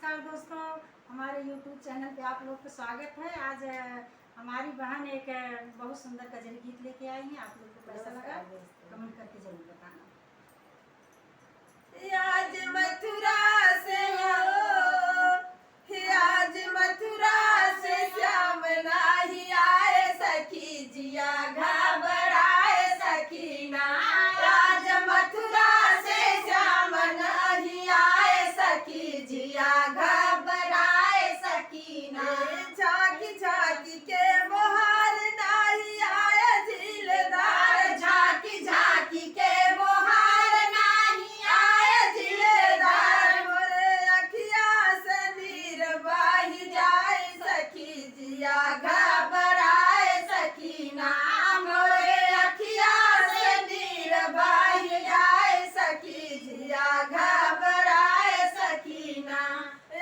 नमस्कार दोस्तों, हमारे YouTube चैनल पे आप लोग का स्वागत है। आज हमारी बहन एक बहुत सुंदर गजल गीत लेके आई है। आप लोग को कैसा लगा कमेंट करके जरूर बताना। आज मथुरा से हो, आज मथुरा से श्याम नाही आए सखी जिया घबराए सखीना। आज मथुरा से श्याम नहीं आए सखी जिया घबराए सकीना। झांकी झांकी के मोहार नहीं आए झीलदार, झांकी झांकी के मोहार नहीं आए झीलदार। मोरे अखिया से नीर बही जाए सखी जिया घबराए सकीना। मोरे अखिया से नीर बही जाए सखी जिया घबराए सकीना।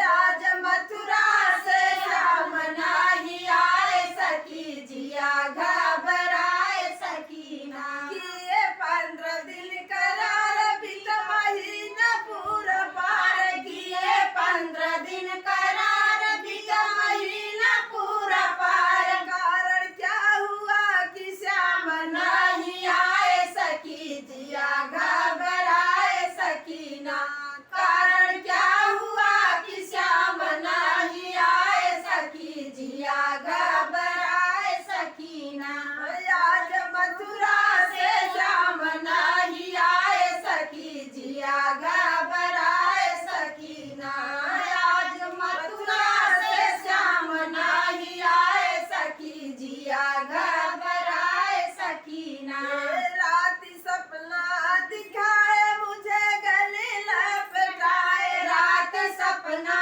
आज मथुरा से श्याम नहीं आए सखी जिया घबराए सकीना। किए 15 दिन करार बीत महीना पूरा पार, किए 15 दिन करार बीत महीना पूरा पार। कारण क्या हुआ कि श्याम नहीं आए सखी जिया घबराए सकीना। कारण क्या हुआ कि श्याम नहीं आए सखी जिया घबराए सकीना। आज मथुरा से श्याम नहीं आए सखी जिया घबराए सकीना। आज मथुरा से श्याम नहीं आए सखी जिया घबराए सकीना। राति सपना दिखाए मुझे गले लपटाए, रात सपना